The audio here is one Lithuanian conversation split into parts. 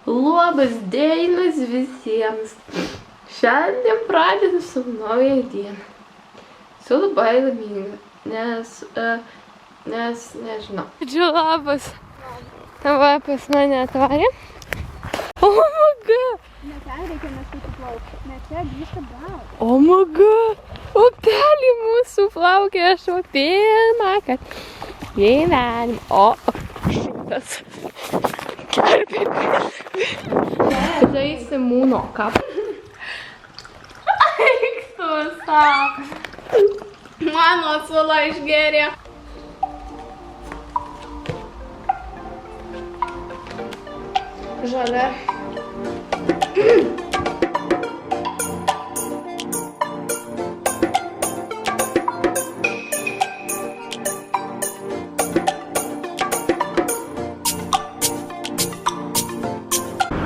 Labas dienas visiems. Šiandien pradedu savo naują dieną. Esu labai laiminga, nes nežinau. Ačiū, labas. Tava pas mane atvarė. O maga. Ne ten reikia nešūti plaukti, ne čia grįžta brau. O maga. Upelį mūsų plaukė aš pirmą kartą gyvenimą. O, šitas. Tai Simūno kap. Eik tu savo. Mano sula išgėrė. Žalia.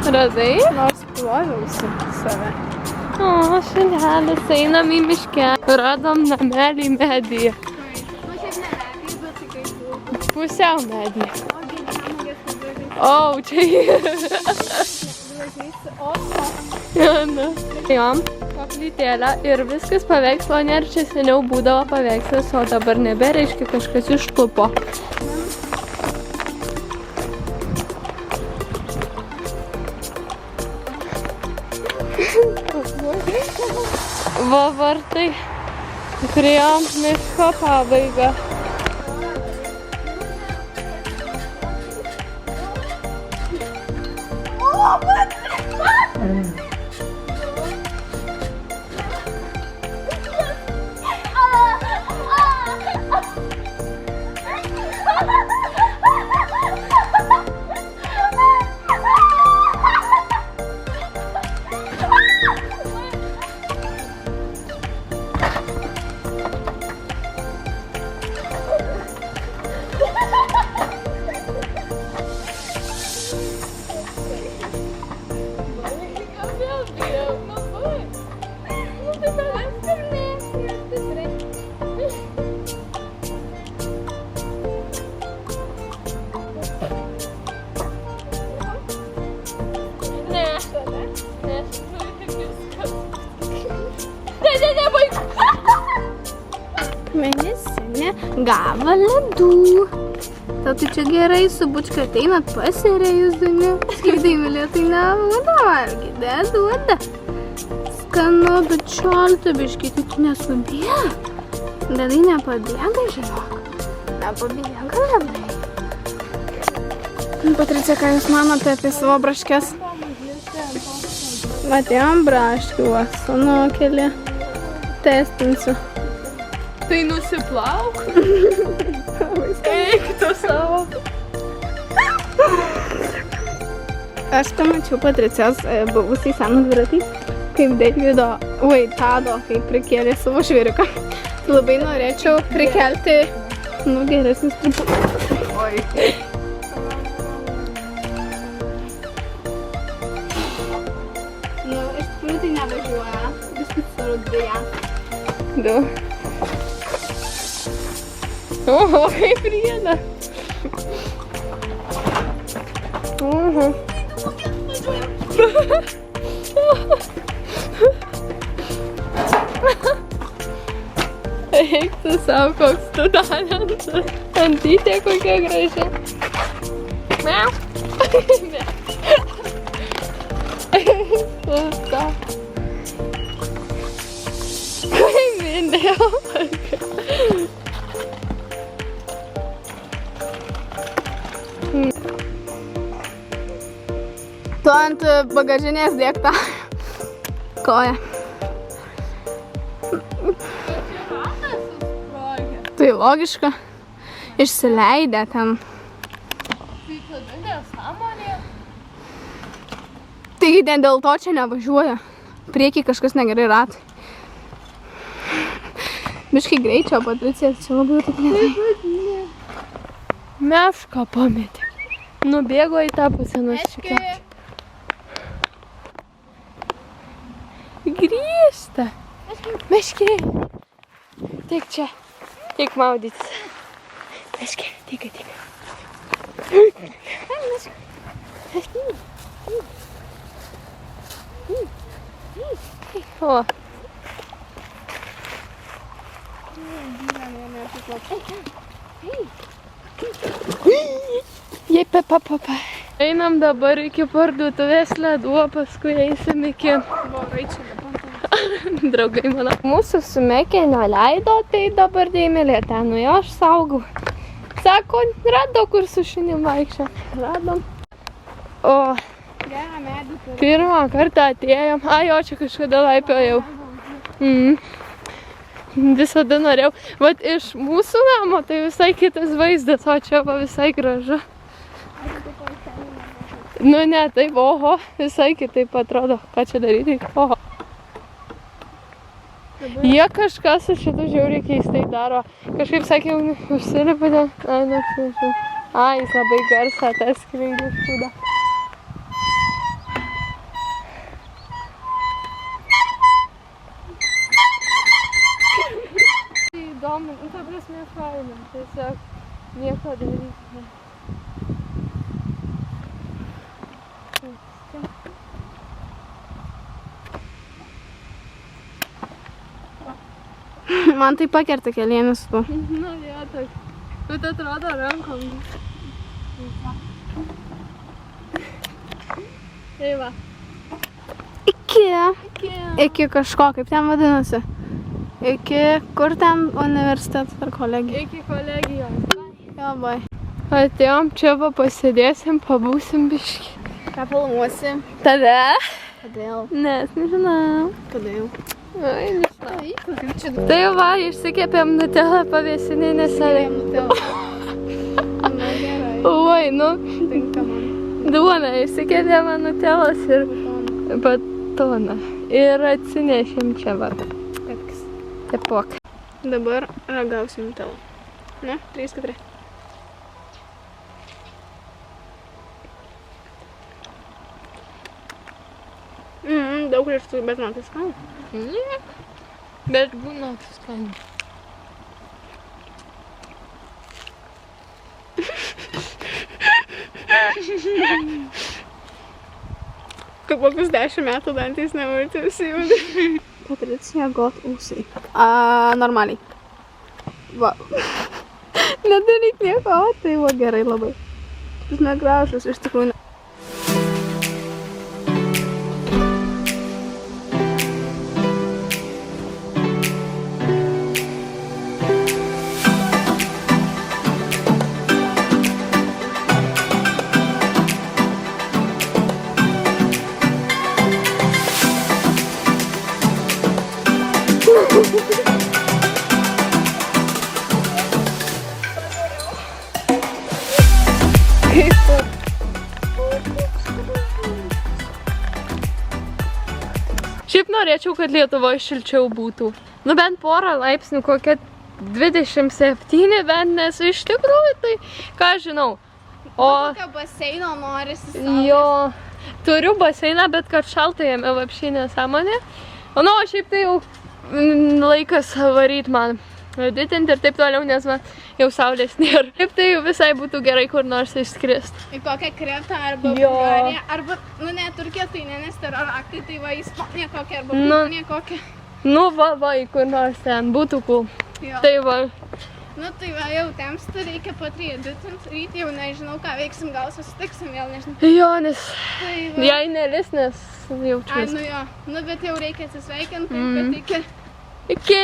Radai? Nors ploviausi save. O, šunelis, einam į miškę. Radom namelį medyje. Nu, šiaip ne medį, bet tai kaip buvo. Pusiau medyje. O, gyvenamės padražys. O, čia yra. O, Jom koplytėlę ir viskas paveikslo, ir čia seniau būdavo paveikslas, o dabar nebereiškia, kažkas išklupo. Va vartai, priėjom miško pabaigą. mėnesinė gavo ledų. Tau tai čia gerai su bučka ateinat pasirėjus duni. Skaidai mylėtai nebuvo valgyti, duoda. Skanu, bet šalta biškai, tai tu neskubėjo. Ledai nepabėga, žinok. Nepabėga ledai. Patricija, ką jūs manote apie savo braškes? Atėjom braškių, nukelį. Testinsiu. Tai nusiplauk. Eik tu savo. Aš pamačiau Patricijos buvusiai senų dviratį, kaip Tado, kaip prikėlė savo žvėriuką. Labai norėčiau prikelti, geresnis truputį. Oi. Iš tikrųjų tai nevažiuoja, viskas surudėja. Du. Oho, kaip rieda. Oho. Eik tu savo, koks tu talentas. Antytė kokia graži. Miau. Eik tu savo. Kaip mindėjau. Tu ant bagažinės dėk tą koją. Tai logiška. Išsileidę ten. Tai tada nesąmonė. Taigi dėl to čia nevažiuoja. Priekį kažkas negerai ratai. Biškai greičio, Patricija, čia labai taip netai. Mešką pametė. Nubėgo į tą pusę nusikelti. Grįžta. Meškė. Tik čia. Tik maudytis. Meškė. Tik. O. Jei, pa. Einam dabar iki parduotuvės ledų, o paskui eisim iki... Draugai mano. Mūsų su Mekė neleido, tai dabar dėmelė ten, nu jo, aš saugau. Sako, rado, kur su šinim vaikščia. Radom. O, pirmą kartą atėjom. Ai, o čia kažkada laipiojau. Visada norėjau. Vat iš mūsų namo tai visai kitas vaizdas, o čia va visai gražu. Nu ne, taip, oho, visai kitaip atrodo. Ką čia daryti? Oho. Jie kažką su šitu žiauriai keistai daro. Kažkaip sakė, užsilipa ten. Ai, neapsinešiau. Ai, jis labai garsą tas skleidė šūdą. Tai įdomu, nu ta prasme faina. Tiesiog nieko daryti. Man tai pakerta kelienis tu. Nu, jo, toks. Bet atrodo rankom. Tai va. Iki kažko, kaip ten vadinasi. Iki, kur ten universitetas ar kolegija? Iki kolegijos. Jo, bai. Atėjom čia, va pasėdėsim, pabūsim biškį. Ką filmuosi? Tave? Kodėl? Nes, nežinau. Kodėl? Ai, nežinau. Tai va, išsikėpėm nutelą pavėsinį neselį. Na, gerai. Oi, nu. Tinka man. Duoną išsikėpėm nutelos ir batoną. Ir atsinešėm čia, va. Tepok. Dabar ragausim tavo. Ne? 3, 4. Daug riešutų, bet man tai skanu. Ne. Bet būna skanu. Kaip kokius 10 metų dantys nevarti visi jau. Patricija got ūsai. Normaliai. Va. Nedaryk nieko, tai va gerai labai. Jis negražus, iš tikrųjų. Šiaip norėčiau, kad Lietuvoje šilčiau būtų. Nu bent porą laipsnių, kokia 27, bent nes iš tikrųjų tai, ką žinau. O Tokio baseino norisi saulės. jo, turiu baseiną, bet kad šalta jame vapšiai nesąmonė. O nu, o šiaip tai jau laikas varyt man editinti ir taip toliau, nes man jau saulės nėra. Taip tai visai būtų gerai kur nors išskrist. Į kokią Kretą arba Jo. Bulgariją, arba, nu ne, Turkija tai ne, nes teroraktai, tai va Ispanija kokia, arba Nu. Bulgarija kokia. Nu va, į kur nors ten būtų cool. Jo. Tai va, Nu tai va, jau temsta, reikia patry editint, ryt jau nežinau ką veiksim, gal susitiksim vėl, nežinau. jo, nes Tai va. jei nelis, nes Ai, jaučiuosi. nu jo, nu bet jau reikia atsisveikinti, taip kad iki. Iki!